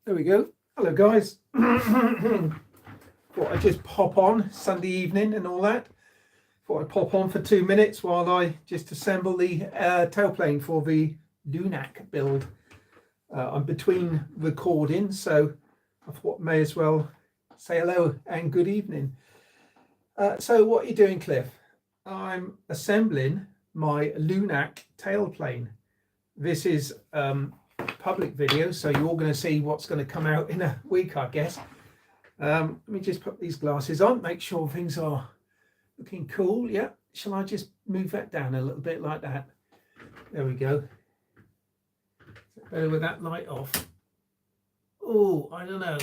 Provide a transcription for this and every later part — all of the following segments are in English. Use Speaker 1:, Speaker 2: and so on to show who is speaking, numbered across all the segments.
Speaker 1: There we go. Hello guys. Thought I'd just pop on Sunday evening and all that. Thought I'd pop on for 2 minutes while I just assemble the tailplane for the Lunac build. I'm between recordings, so I thought may as well say hello and good evening. So what are you doing, Cliff? I'm assembling my Lunac tailplane. This is public video, so you're all going to see what's going to come out in a week, I guess. Let me just put these glasses on, make sure things are looking cool. Yeah, shall I just move that down a little bit like that? There we go. Better with that light off. Oh, I don't know,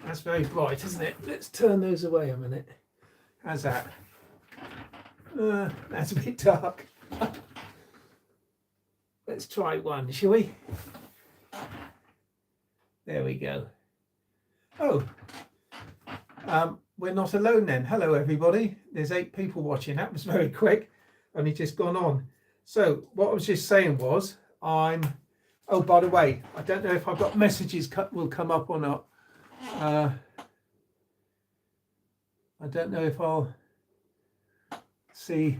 Speaker 1: that's very bright, isn't it? Let's turn those away a minute. How's that? That's a bit dark. Let's try one, shall we? There we go. Oh, we're not alone then. Hello everybody. There's 8 people watching. That was very quick. Only just gone on. So what I was just saying was oh, by the way, I don't know if I've got messages will come up or not. I don't know if I'll see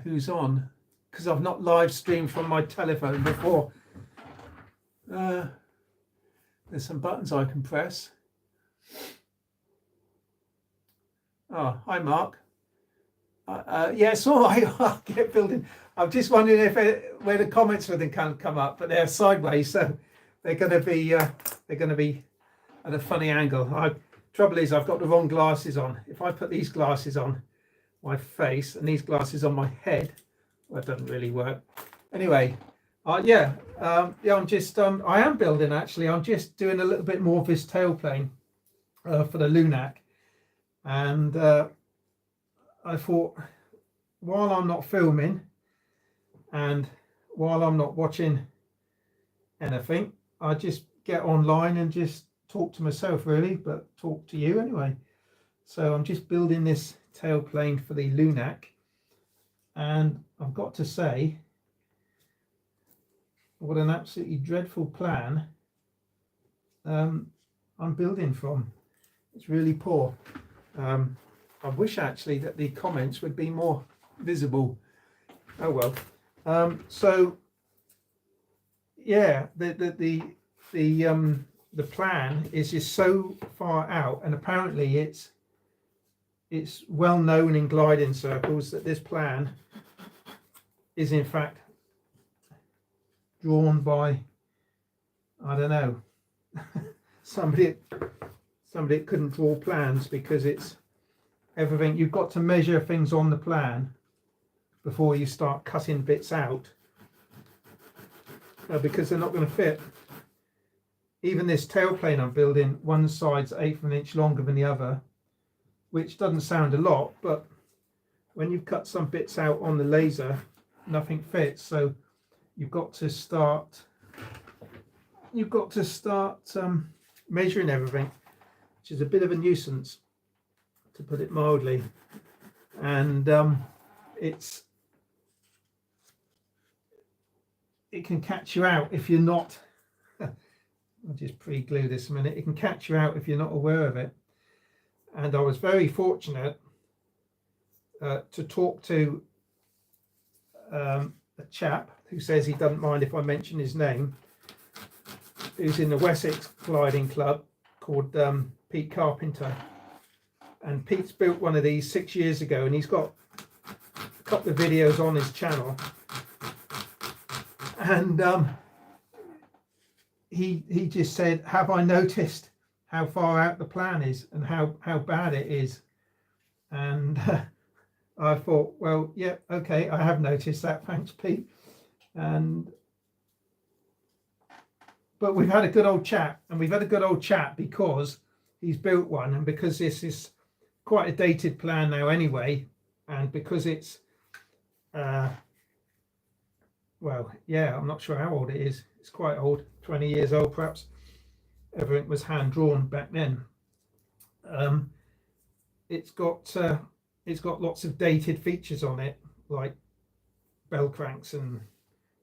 Speaker 1: who's on, because I've not live streamed from my telephone before. There's some buttons I can press. Oh, hi Mark. Yeah, it's all right. I'll get building. I'm just wondering if where the comments for them can come up, but they're sideways, so they're going to be at a funny angle. Trouble is, I've got the wrong glasses on. If I put these glasses on my face and these glasses on my head, well, that doesn't really work. Anyway, yeah, I'm just I am building actually. I'm just doing a little bit more of this tailplane for the Lunac, and I thought, while I'm not filming and while I'm not watching anything, I just get online and just talk to myself really, but talk to you anyway. So I'm just building this tailplane for the Lunac, and I've got to say, what an absolutely dreadful plan I'm building from. It's really poor. I wish actually that the comments would be more visible. Oh well. So yeah, the plan is just so far out, and apparently it's well known in gliding circles that this plan is in fact drawn by, I don't know, somebody that couldn't draw plans, because it's everything. You've got to measure things on the plan before you start cutting bits out, because they're not going to fit. Even this tailplane I'm building, one side's 1/8 of an inch longer than the other, which doesn't sound a lot, but when you've cut some bits out on the laser, nothing fits. So you've got to start measuring everything, which is a bit of a nuisance, to put it mildly. And it can catch you out if you're not I'll just pre-glue this a minute. It can catch you out if you're not aware of it. And I was very fortunate to talk to a chap who says he doesn't mind if I mention his name, who's in the Wessex Gliding Club, called Pete Carpenter. And Pete's built one of these 6 years ago, and he's got a couple of videos on his channel. And he just said, have I noticed how far out the plan is and how bad it is? And I thought, well, yeah, okay, I have noticed that, thanks Pete. But we've had a good old chat, and we've had a good old chat because he's built one, and because this is quite a dated plan now anyway, and because it's well, yeah, I'm not sure how old it is. It's quite old, 20 years old perhaps. Everything was hand drawn back then. It's got lots of dated features on it, like bell cranks and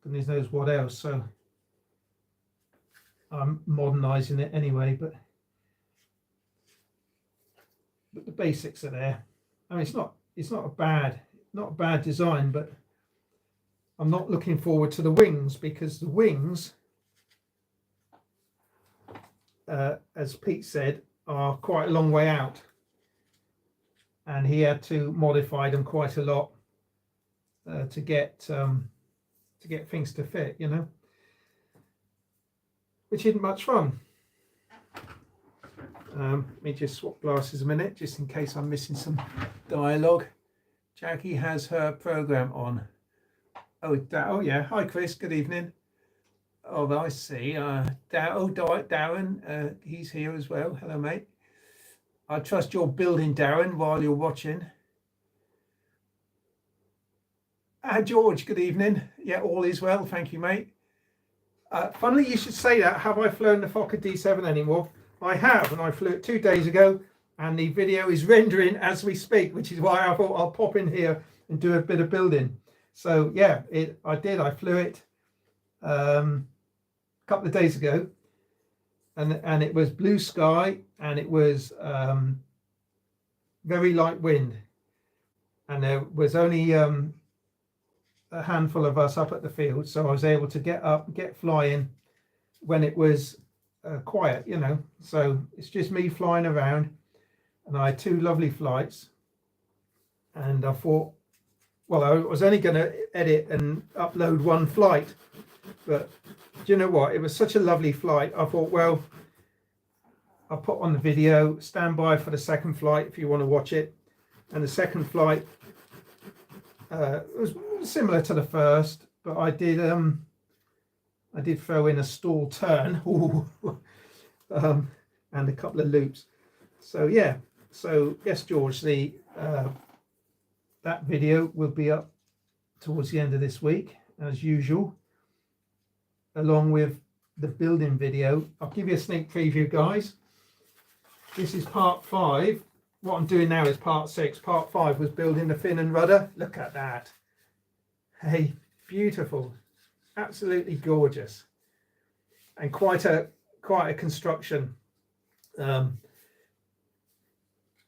Speaker 1: goodness knows what else. So I'm modernising it anyway, but the basics are there. I mean, it's not a bad design, but I'm not looking forward to the wings, because the wings, as Pete said, are quite a long way out, and he had to modify them quite a lot to get things to fit, you know, which isn't much fun. Let me just swap glasses a minute, just in case I'm missing some dialogue. Jackie has her program on. Oh yeah. Hi Chris. Good evening. Oh, I see. Darren, he's here as well. Hello, mate. I trust you're building, Darren, while you're watching. George. Good evening. Yeah, all is well. Thank you, mate. Funnily, you should say that. Have I flown the Fokker D7 anymore? I have, and I flew it 2 days ago, and the video is rendering as we speak, which is why I thought I'll pop in here and do a bit of building. So yeah, I did. I flew it a couple of days ago, and it was blue sky, and it was very light wind, and there was only a handful of us up at the field, so I was able to get flying when it was quiet, you know. So it's just me flying around, and I had 2 lovely flights, and I thought, well, I was only going to edit and upload 1 flight, but do you know what, it was such a lovely flight. I thought, well, I'll put on the video, stand by for the second flight if you want to watch it. And the second flight was similar to the first, but I did throw in a stall turn and a couple of loops. So yeah, so yes, George, that video will be up towards the end of this week, as usual, along with the building video. I'll give you a sneak preview, guys. This is part 5. What I'm doing now is part 6. Part 5 was building the fin and rudder. Look at that. Hey, beautiful. Absolutely gorgeous. And quite a construction.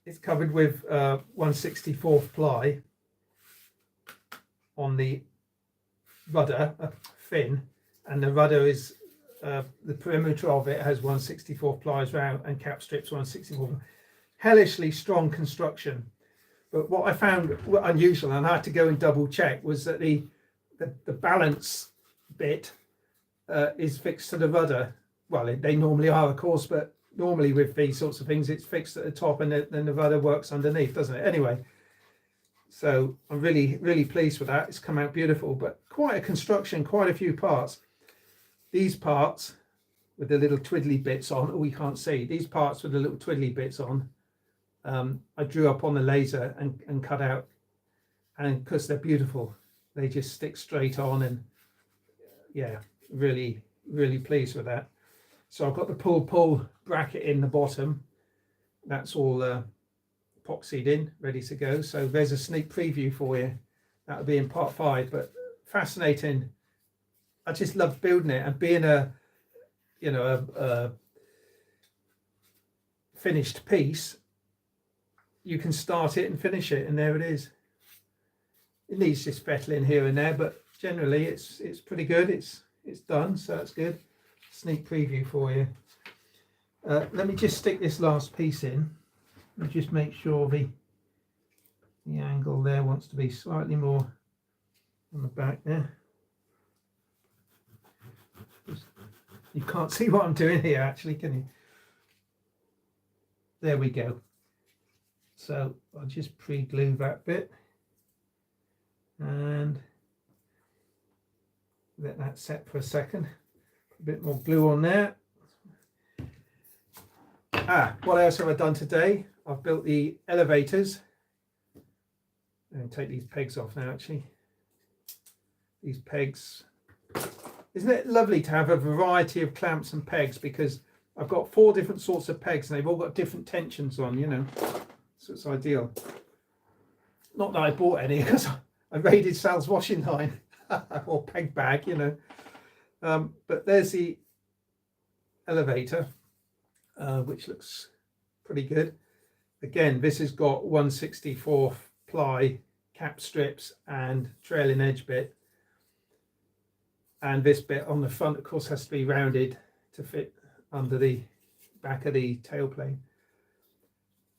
Speaker 1: It's covered with 1/64 ply on the rudder fin, and the rudder is the perimeter of it has 1/64 plies round, and cap strips 1/64. Hellishly strong construction. But what I found unusual, and I had to go and double check, was that the balance bit is fixed to the rudder. Well, they normally are, of course, but normally with these sorts of things, it's fixed at the top, and then the rudder works underneath, doesn't it? Anyway, so I'm really pleased with that. It's come out beautiful, but quite a construction, quite a few parts. These parts with the little twiddly bits on, oh, you can't see, these parts with the little twiddly bits on, I drew up on the laser and cut out, and because they're beautiful, they just stick straight on, and yeah, really pleased with that. So I've got the pull bracket in the bottom. That's all epoxied in, ready to go. So there's a sneak preview for you. That'll be in part 5, but fascinating. I just love building it, and being a finished piece, you can start it and finish it, and there it is. It needs just fettling here and there, but generally it's pretty good. It's done, so that's good. Sneak preview for you. Let me just stick this last piece in. Let me just make sure the angle there wants to be slightly more on the back there. You can't see what I'm doing here, actually, can you? There we go. So I'll just pre-glue that bit and let that set for a second. A bit more glue on there. What else have I done today? I've built the elevators. I'm going to take these pegs off now, actually. These pegs. Isn't it lovely to have a variety of clamps and pegs, because I've got 4 different sorts of pegs and they've all got different tensions on, you know. So it's ideal. Not that I bought any, because I raided Sal's washing line or peg bag, you know. But there's the elevator, which looks pretty good. Again, this has got 1/64 ply cap strips and trailing edge bit, and this bit on the front of course has to be rounded to fit under the back of the tailplane.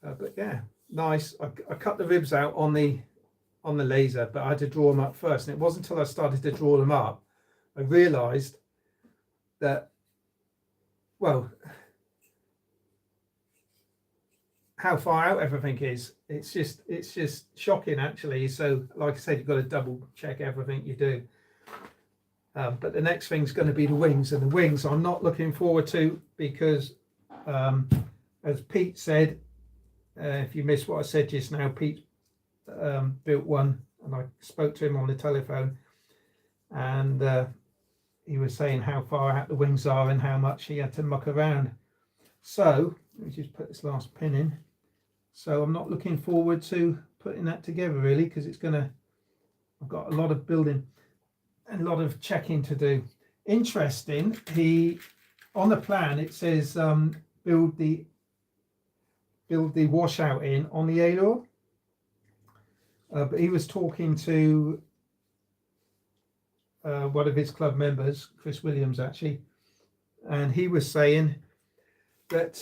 Speaker 1: But yeah, nice. I cut the ribs out on the laser, but I had to draw them up first, and it wasn't until I started to draw them up I realized that, well, how far out everything is. It's just shocking actually. So like I said, you've got to double check everything you do. But the next thing's going to be the wings, and the wings I'm not looking forward to, because as Pete said, if you missed what I said just now, Pete built one, and I spoke to him on the telephone, and he was saying how far out the wings are and how much he had to muck around. So let me just put this last pin in. So I'm not looking forward to putting that together really, because I've got a lot of building and a lot of checking to do. Interesting, on the plan it says build the washout in on the A-Law, but he was talking to one of his club members, Chris Williams actually, and he was saying that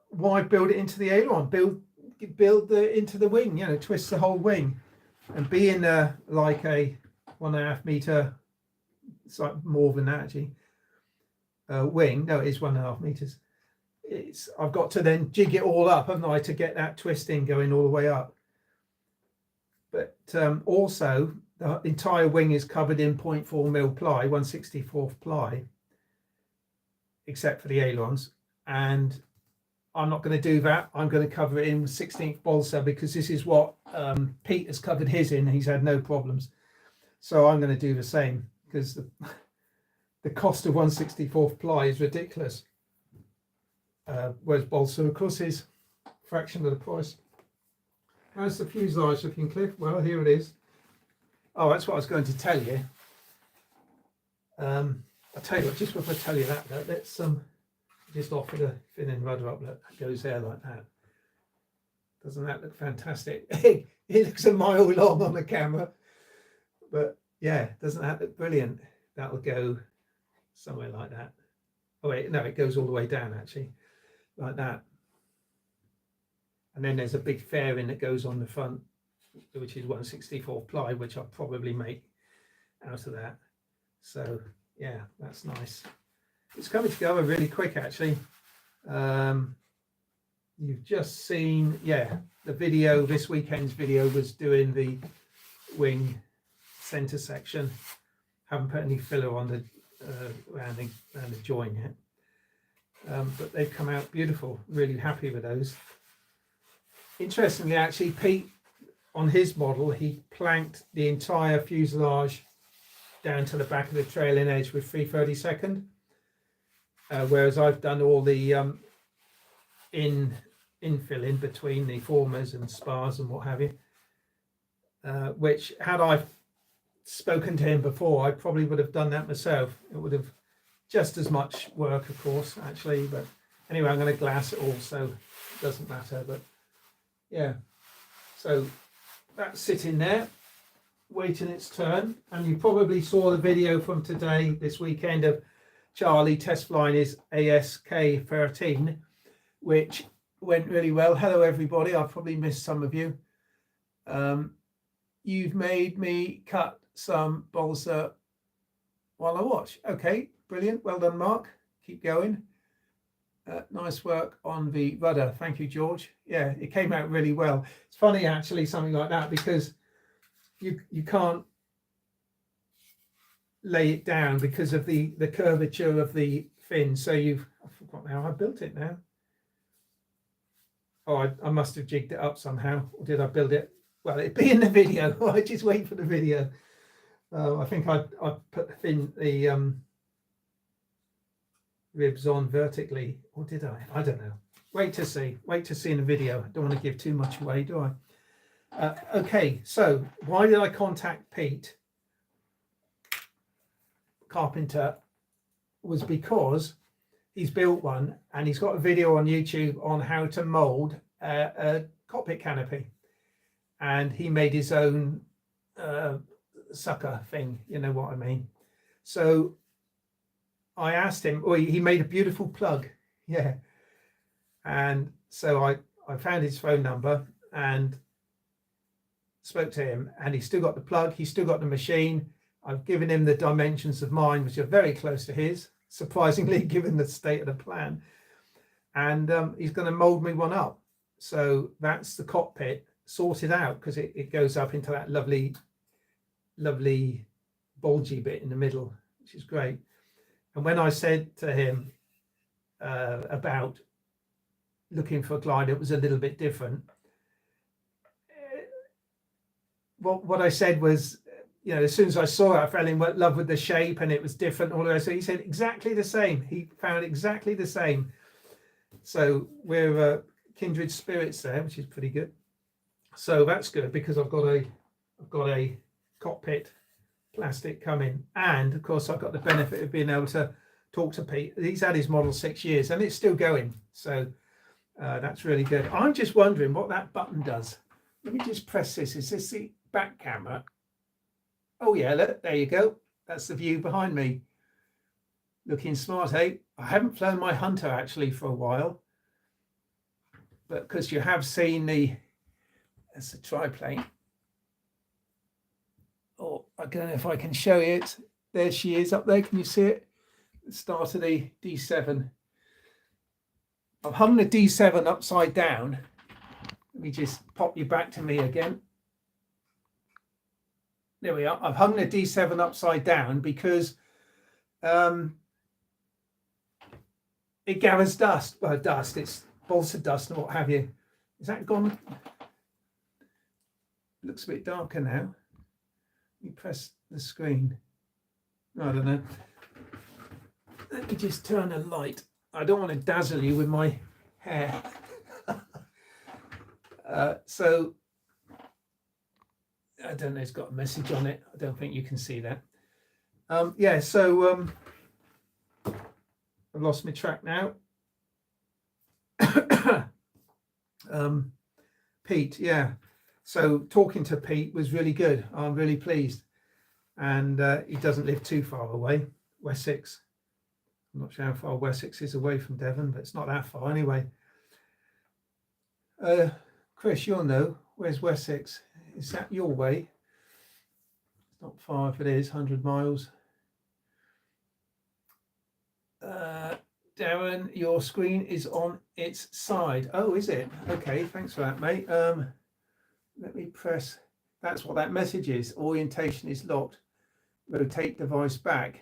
Speaker 1: why build it into the aileron? Build into the wing, twist the whole wing. And being like a 1.5 meter, it's like more than that actually, wing, no, it is 1.5 meters. I've got to then jig it all up, haven't I, to get that twisting going all the way up. But also the entire wing is covered in 0.4 mil ply, 1/64 ply, except for the ailerons, and I'm not going to do that. I'm going to cover it in 16th balsa, because this is what Pete has covered his in. He's had no problems, so I'm going to do the same, because the cost of 1/64 ply is ridiculous, whereas balsa of course is a fraction of the price. How's the fuselage looking, Cliff? Well, here it is. Oh, that's what I was going to tell you. I'll tell you what, just before I tell you that, let's just offer the fin and rudder up. Look, that goes there like that. Doesn't that look fantastic? It looks a mile long on the camera, but yeah, doesn't that look brilliant? That'll go somewhere like that. Oh wait, no, it goes all the way down actually, like that. And then there's a big fairing that goes on the front, which is 1/64 ply, which I'll probably make out of that. So yeah, that's nice. It's coming together really quick actually. You've just seen, yeah, the video, this weekend's video was doing the wing center section. Haven't put any filler on the around the join yet, but they've come out beautiful. Really happy with those. Interestingly, actually, Pete, on his model, he planked the entire fuselage down to the back of the trailing edge with 3/32, whereas I've done all the infill in between the formers and spars and what have you, which, had I spoken to him before, I probably would have done that myself. It would have just as much work, of course, actually, but anyway, I'm going to glass it all, so it doesn't matter. But yeah, so that's sitting there waiting its turn, and you probably saw the video from today, this weekend, of Charlie test flying his ASK-13, which went really well. Hello everybody, I've probably missed some of you. You've made me cut some balsa while I watch. Okay, brilliant, well done Mark, keep going. Nice work on the rudder, thank you George. Yeah, it came out really well. It's funny actually, something like that, because you can't lay it down because of the curvature of the fin. So I forgot how I built it now. Oh, I must have jigged it up somehow, or did I build it? Well, it'd be in the video. I just wait for the video. I think I put the ribs on vertically, or did I? I don't know. Wait to see in the video. I don't want to give too much away, do I? Okay, so why did I contact Pete? carpenter was because he's built one and he's got a video on YouTube on how to mold a cockpit canopy, and he made his own sucker thing, you know what I mean. So I asked him, well, he made a beautiful plug, yeah. And so I found his phone number and spoke to him, and he's still got the plug, he's still got the machine. I've given him the dimensions of mine, which are very close to his, surprisingly, given the state of the plan. And he's going to mold me one up. So that's the cockpit sorted out, because it goes up into that lovely bulgy bit in the middle, which is great. And when I said to him about looking for a glider, it was a little bit different. What I said was, you know, as soon as I saw it, I fell in love with the shape, and it was different. All the rest. So he said exactly the same. He found exactly the same. So we're kindred spirits there, which is pretty good. So that's good, because I've got a cockpit plastic coming, and of course I've got the benefit of being able to talk to Pete. He's had his model 6 years and it's still going, so that's really good. I'm just wondering what that button does. Let me just press this. Is this the back camera? Oh yeah, look, there you go. That's the view behind me, looking smart, eh? I haven't flown my Hunter actually for a while, but because you have seen that's a triplane. Oh, I don't know if I can show you it. There she is up there. Can you see it? The start of the D7. I've hung the D7 upside down. Let me just pop you back to me again. There we are. I've hung the D7 upside down because it gathers dust. Well, dust. It's bolts of dust and what have you. Is that gone? Looks a bit darker now. You press the screen. I don't know. Let me just turn a light. I don't want to dazzle you with my hair. So I don't know. It's got a message on it. I don't think you can see that. Yeah. So I've lost my track now. Pete. Yeah. So talking to Pete was really good. I'm really pleased. And he doesn't live too far away, Wessex. I'm not sure how far Wessex is away from Devon, but it's not that far anyway. Chris, you'll know. Where's Wessex? Is that your way? It's not far if it is, 100 miles. Darren, your screen is on its side. Oh, is it? Okay, thanks for that, mate. Let me press. That's what that message is. Orientation is locked. Rotate device back.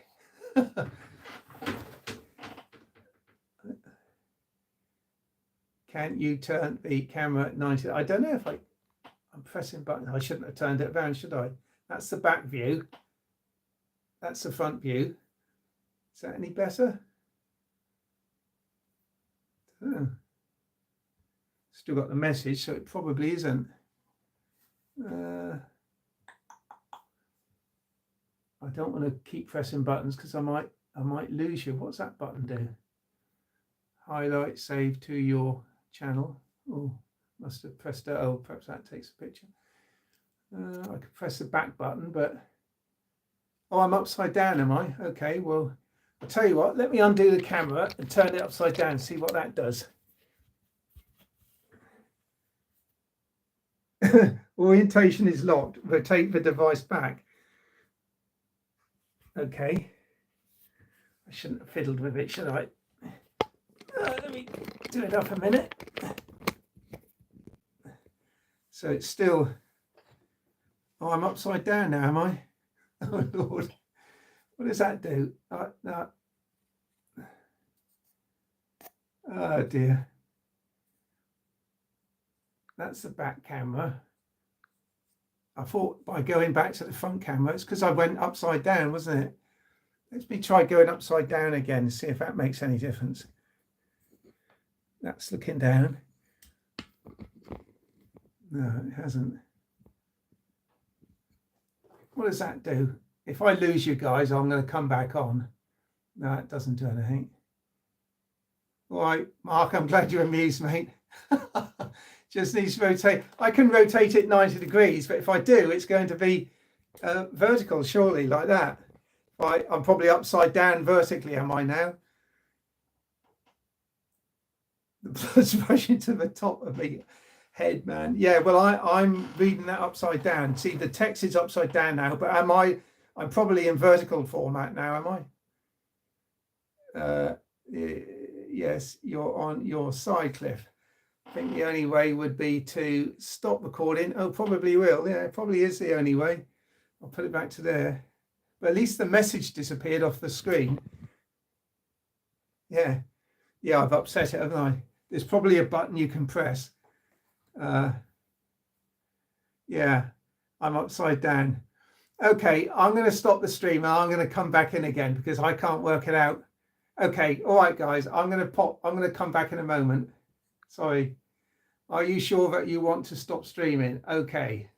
Speaker 1: Can you turn the camera at 90? I don't know if I'm pressing buttons. I shouldn't have turned it around, should I? That's the back view. That's the front view. Is that any better? Oh. Still got the message, so it probably isn't. I don't want to keep pressing buttons because I might lose you. What's that button do? Highlight, save to your channel. Oh, must have pressed it. Oh, perhaps that takes a picture. I could press the back button, but oh, I'm upside down, am I? Okay, well, I'll tell you what. Let me undo the camera and turn it upside down and see what that does. Orientation is locked. Rotate the device back. Okay. I shouldn't have fiddled with it, should I? Let me do it up a minute. So it's still... Oh, I'm upside down now, am I? Oh, Lord. What does that do? No. Oh, dear. That's the back camera. I thought by going back to the front camera, it's because I went upside down, wasn't it? Let me try going upside down again and see if that makes any difference. That's looking down. No, it hasn't. What does that do? If I lose you guys, I'm going to come back on. No, it doesn't do anything. All right, Mark, I'm glad you're amused, mate. Just needs to rotate. I can rotate it 90 degrees, but if I do, it's going to be vertical, surely, like that. Right, I'm probably upside down vertically, am I now? The blood's rushing to the top of me head, man. Yeah, well, I'm reading that upside down. See, the text is upside down now, but I'm probably in vertical format now, am I? Yes, you're on your side, Cliff. I think the only way would be to stop recording. Oh, probably will. Yeah, it probably is the only way. I'll put it back to there. But at least the message disappeared off the screen. Yeah. Yeah, I've upset it, haven't I? There's probably a button you can press. Yeah, I'm upside down. Okay, I'm going to stop the stream and I'm going to come back in again because I can't work it out. Okay, all right, guys, I'm going to come back in a moment. Sorry. Are you sure that you want to stop streaming? Okay.